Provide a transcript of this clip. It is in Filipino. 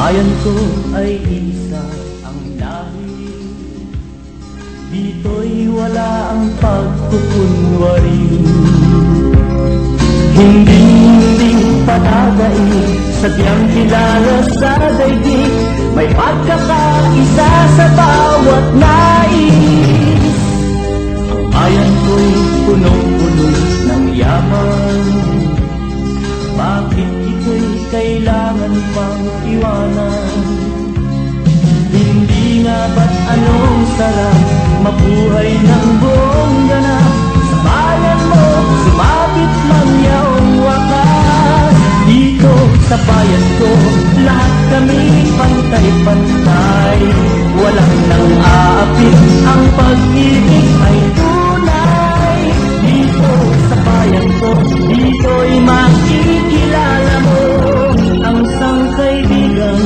bayan ko ay isa ang lahi. Dito'y wala ang pagkukunwari. Hindi patagain, sadyang kilala sa daigdig. May pagkakaisa sa bawat nais. Ang bayan ko'y punong-puno ng yaman. Bakit ito'y kailangan pang iwanan? Hindi nga ba't anong sarap mabuhay ng buong ganap? Sa bayan mo, sumapit man yaong wakas. Dito sa bayan ko, lahat kami pantay-pantay. Walang nang aapit, ang pag-ibig ay tunay. Dito sa bayan ko, dito'y makikilala mo ang isang kaibigan.